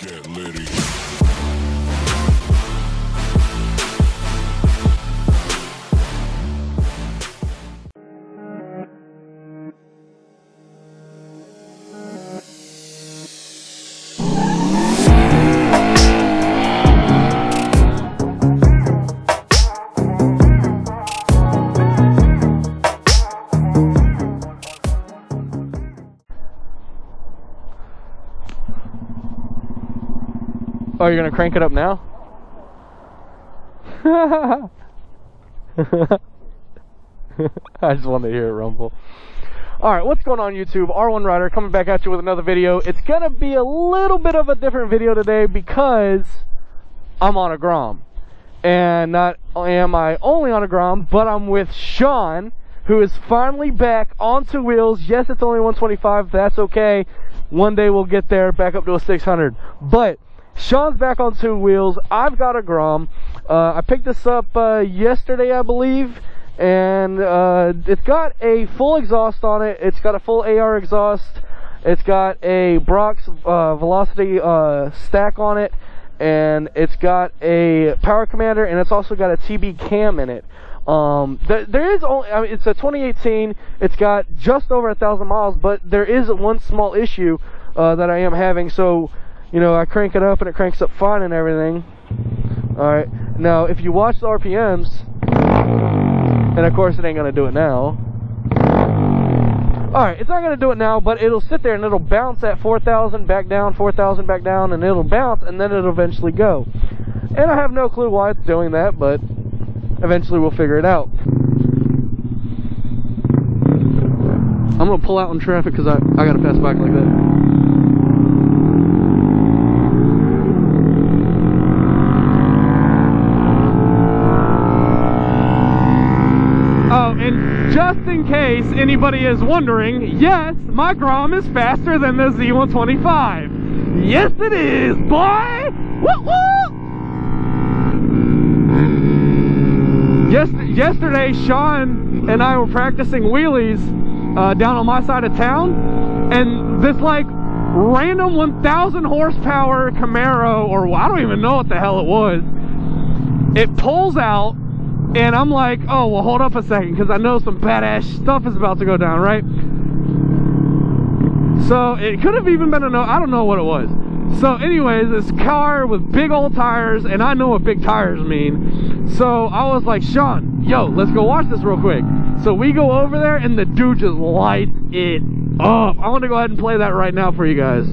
Get litty. Oh, you're gonna crank it up now? I just wanted to hear it rumble. Alright, what's going on YouTube? R1 Rider coming back at you with another video. It's gonna be a little bit of a different video today because I'm on a Grom. And not am I only on a Grom, but I'm with Sean, who is finally back on two wheels. Yes, it's only 125, that's okay. One day we'll get there, back up to a 600. But Sean's back on two wheels. I've got a Grom. I picked this up yesterday, I believe, and it's got a full exhaust on it. It's got a full AR exhaust. It's got a Brock's Velocity stack on it, and it's got a power commander, and it's also got a TB cam in it. There is only, I mean, it's a 2018. It's got just over 1,000 miles, but there is one small issue that I am having. So, you know, I crank it up and it cranks up fine and everything. Alright, now if you watch the RPMs, and of course it ain't gonna do it now. Alright, it's not gonna do it now, but it'll sit there and it'll bounce at 4,000 back down, 4,000 back down, and it'll bounce and then it'll eventually go. And I have no clue why it's doing that, but eventually we'll figure it out. I'm gonna pull out in traffic because I gotta pass back like that. Oh, and just in case anybody is wondering, yes, my Grom is faster than the Z125. Yes, it is, boy! Woo woo! Yesterday, Sean and I were practicing wheelies down on my side of town, and this like random 1,000 horsepower Camaro, or I don't even know what the hell it was, it pulls out. And I'm like, oh, well, hold up a second, because I know some badass stuff is about to go down, right? So it could have even been I don't know what it was. So anyways, this car with big old tires, and I know what big tires mean. So I was like, Sean, yo, let's go watch this real quick. So we go over there, and the dude just lights it up. I want to go ahead and play that right now for you guys.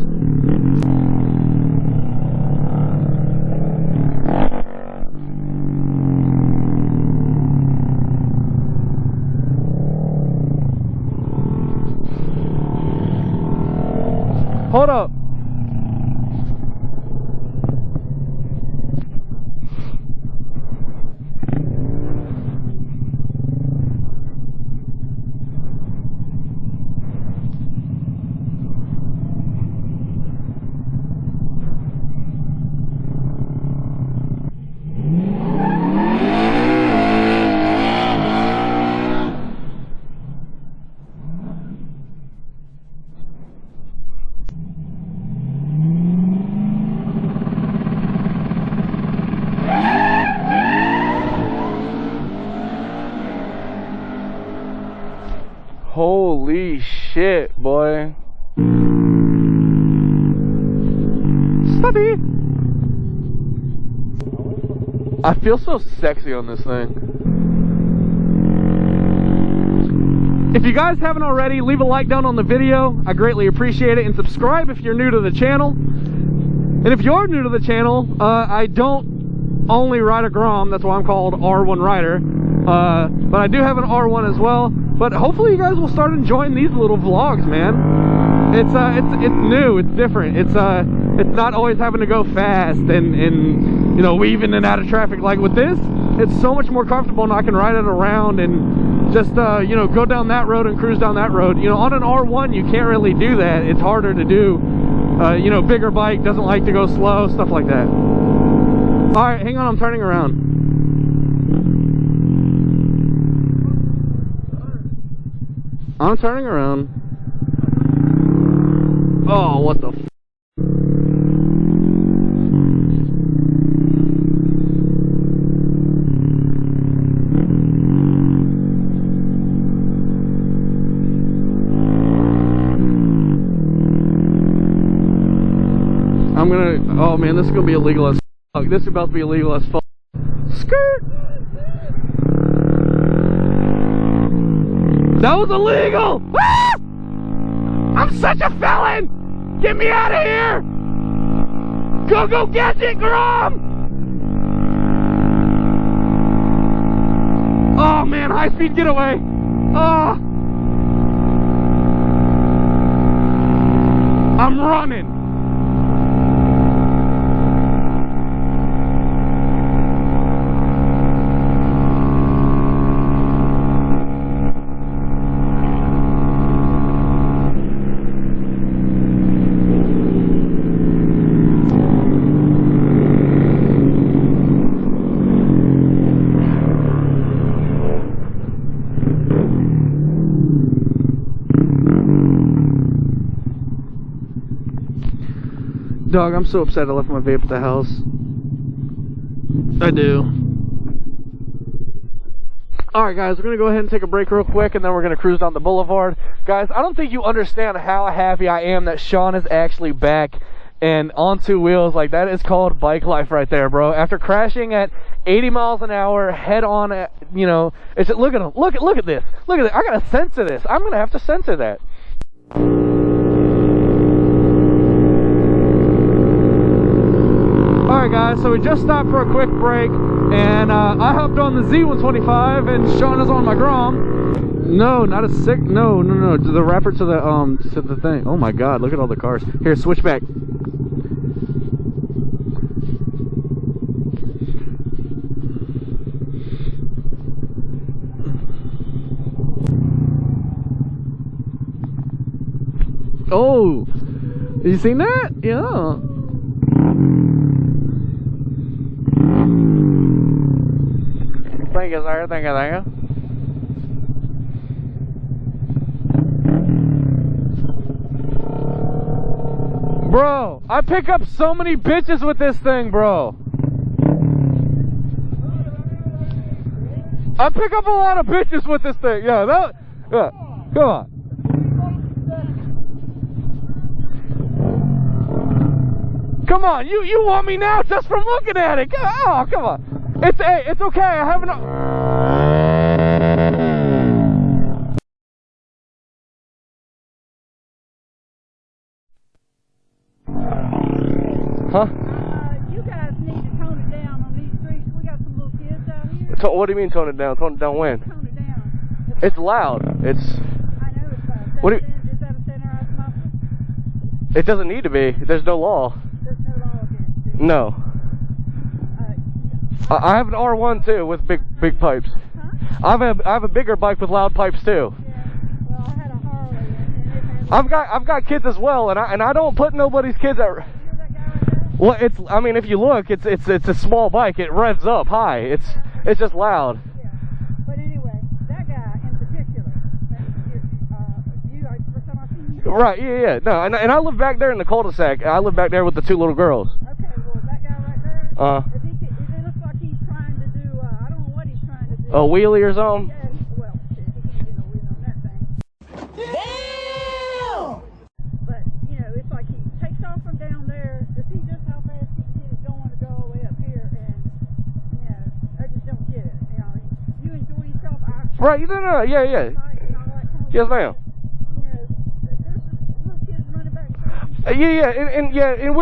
Hold up. Holy shit, boy. Study. I feel so sexy on this thing. If you guys haven't already, leave a like down on the video. I greatly appreciate it. And subscribe if you're new to the channel. And if you're new to the channel, I don't only ride a Grom. That's why I'm called R1 Rider. But I do have an R1 as well. But hopefully you guys will start enjoying these little vlogs, man. It's new, it's different. It's not always having to go fast and you know, weave in and out of traffic. Like with this, it's so much more comfortable, and I can ride it around and just you know, go down that road and cruise down that road. You know, on an R1 you can't really do that. It's harder to do. You know, bigger bike doesn't like to go slow, stuff like that. All right, hang on, I'm turning around. I'm turning around. Oh, what the f. I'm gonna, oh man, this is gonna be illegal as fuck. This is about to be illegal as fuck. Skirt! That was illegal! Ah! I'm such a felon! Get me out of here! Go Gadget Grom! Oh man, high speed getaway! Oh! I'm running! Dog, I'm so upset I left my vape at the house. I do. Alright guys, we're going to go ahead and take a break real quick and then we're going to cruise down the boulevard. Guys, I don't think you understand how happy I am that Sean is actually back and on two wheels. Like, that is called bike life right there, bro. After crashing at 80 miles an hour head on, you know, it's, look at him. Look at this. Look at this. I got to censor this. I'm going to have to censor that. Alright guys, so we just stopped for a quick break and I hopped on the Z125 and Sean is on my Grom. No, not a sick, no, to the wrapper to the thing. Oh my god, look at all the cars. Here, switch back. Oh, you seen that? Yeah. Thank you, sir. Thank you. Bro, I pick up so many bitches with this thing, bro. I pick up a lot of bitches with this thing. Yeah, yeah. Come on. Come on, you want me now just from looking at it? Oh, come on. It's okay. I have enough. Huh? You guys need to tone it down on these streets. We got some little kids out here. What do you mean tone it down? Tone it down when? Tone it down. It's loud. It's. I know it's loud. What do you? Is that a centerized muffler? It doesn't need to be. There's no law. There's no law against it. No. I have an R1 too with big pipes. Huh? I have a bigger bike with loud pipes too. Yeah. Well, I had a Harley and it had. I've got kids as well, and I don't put nobody's kids at. You know that guy right there? Well, it's. I mean, if you look, it's a small bike. It revs up high. It's just loud. Yeah. But anyway, that guy in particular. You are the first time I've seen you. Right. Yeah. No, and I live back there in the cul-de-sac. I live back there with the two little girls. Okay. Well, that guy right there. If it looks like he's trying to do. I don't know what he's trying to do. A wheelie or something. Yeah, well, shit, he can't do no wheel on that thing. Damn! But, you know, it's like he takes off from down there to see just how fast he can get it going to go all the way up here, and, you know, I just don't get it. You know, you enjoy yourself. Right, no, yeah. Yes, ma'am. You know, there's just little kids running back. And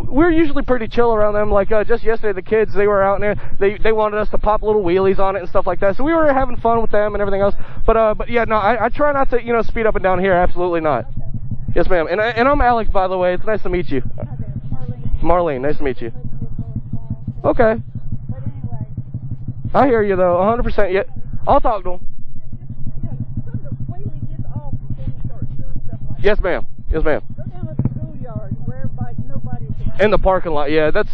we're usually pretty chill around them. Like just yesterday, the kids, they were out in there. They wanted us to pop little wheelies on it and stuff like that. So we were having fun with them and everything else. But yeah, no, I try not to speed up and down here. Absolutely not. Okay. Yes, ma'am. And I'm Alex, by the way. It's nice to meet you. Hi there, Marlene. Marlene, nice to meet you. Okay. But anyway, I hear you though, 100%. Yeah, I'll talk to him. some of the wheelie gets off before he starts doing stuff like that. Yes, ma'am. Yes, ma'am. Go down at the schoolyard where nobody's around. In the parking lot. Yeah, that's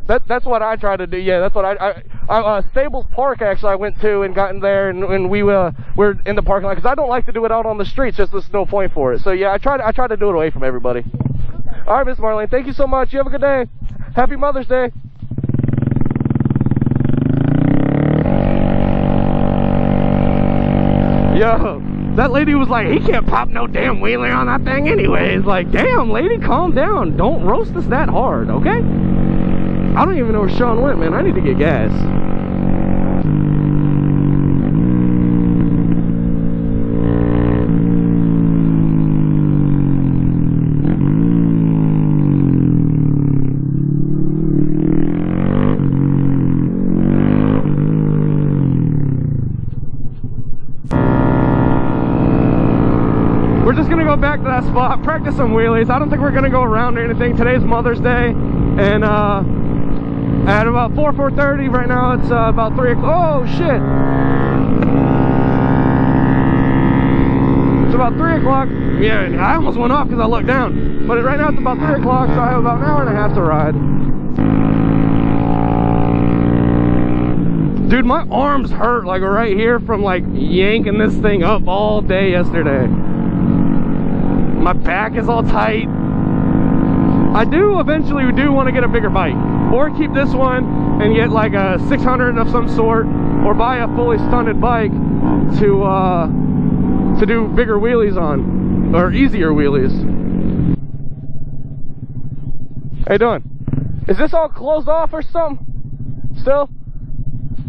right. that's what I try to do. Yeah, that's what I Stables Park actually I went to and got in there and we we're in the parking lot because I don't like to do it out on the streets. Just there's no point for it. So yeah, I try to do it away from everybody. Okay. All right, Miss Marlene, thank you so much. You have a good day. Happy Mother's Day. Yo, that lady was like, he can't pop no damn wheelie on that thing anyways. Like, damn, lady, calm down. Don't roast us that hard, okay? I don't even know where Sean went, man. I need to get gas. We're just gonna go back to that spot, practice some wheelies. I don't think we're gonna go around or anything. Today's Mother's Day, and at about 4:30 right now, it's about 3 o'clock. Oh shit! It's about 3 o'clock. Yeah, I almost went off because I looked down. But right now it's about 3 o'clock, so I have about an hour and a half to ride. Dude, my arms hurt like right here from like yanking this thing up all day yesterday. My back is all tight. I eventually do want to get a bigger bike, or keep this one and get like a 600 of some sort, or buy a fully stunted bike to do bigger wheelies on, or easier wheelies. How you doing? Is this all closed off or something? Still?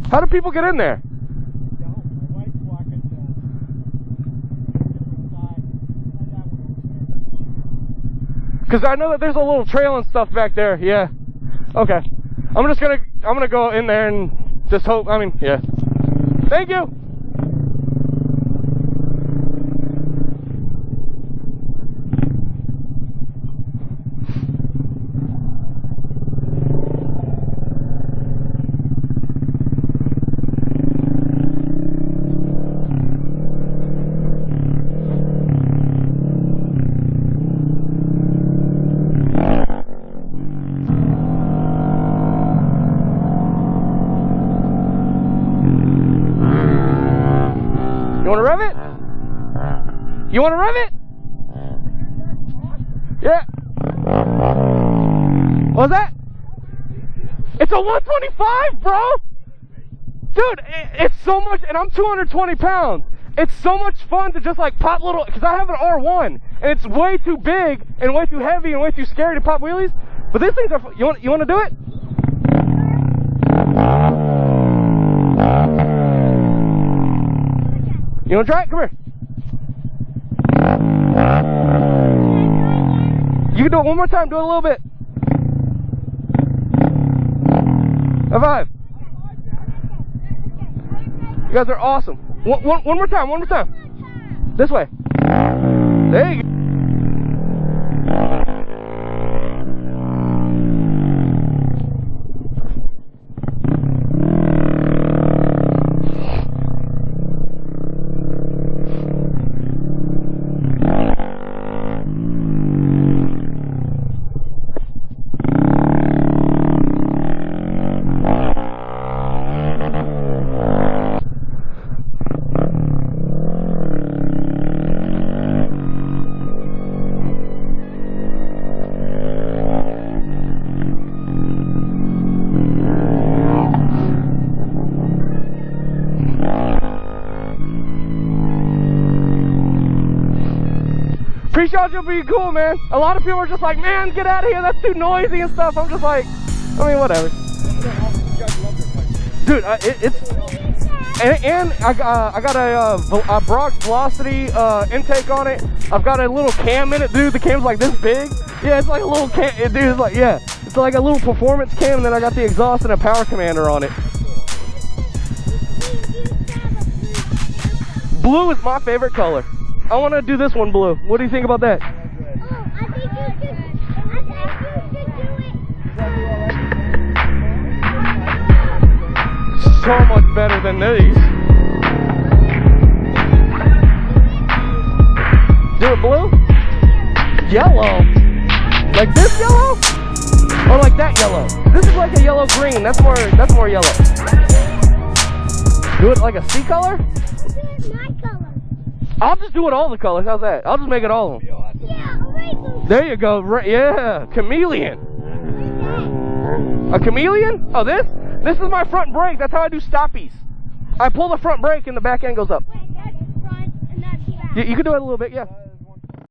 How do people get in there? Because I know that there's a little trail and stuff back there. Yeah. Okay. I'm gonna go in there and just hope. I mean, yeah. Thank you. You want to rev it? You want to rev it? Yeah. What's that? It's a 125, bro. Dude, it's so much, and I'm 220 pounds. It's so much fun to just like pop little, because I have an R1, and it's way too big, and way too heavy, and way too scary to pop wheelies. But these things are, you want to do it? You want to try it? Come here. You can do it one more time. Do it a little bit. High five. You guys are awesome. One more time. One more time. This way. There you go. Appreciate you being cool, man. A lot of people are just like, man, get out of here, that's too noisy and stuff. I'm just like, I mean, whatever. Dude, it's and I got a Brock Velocity intake on it. I've got a little cam in it, dude. The cam's like this big. Yeah, it's like a little cam, dude. It's like, yeah, it's like a little performance cam, and then I got the exhaust and a power commander on it. Blue is my favorite color. I want to do this one blue. What do you think about that? Oh, I think you should do it. So much better than these. Do it blue? Yellow? Like this yellow? Or like that yellow? This is like a yellow green. That's more yellow. Do it like a sea color? My color. I'll just do it all the colors. How's that? I'll just make it all of them. Yeah, right. There you go. Yeah, chameleon. A chameleon? Oh, this? This is my front brake. That's how I do stoppies. I pull the front brake and the back end goes up. Wait, that's front and that's back. You can do it a little bit, yeah.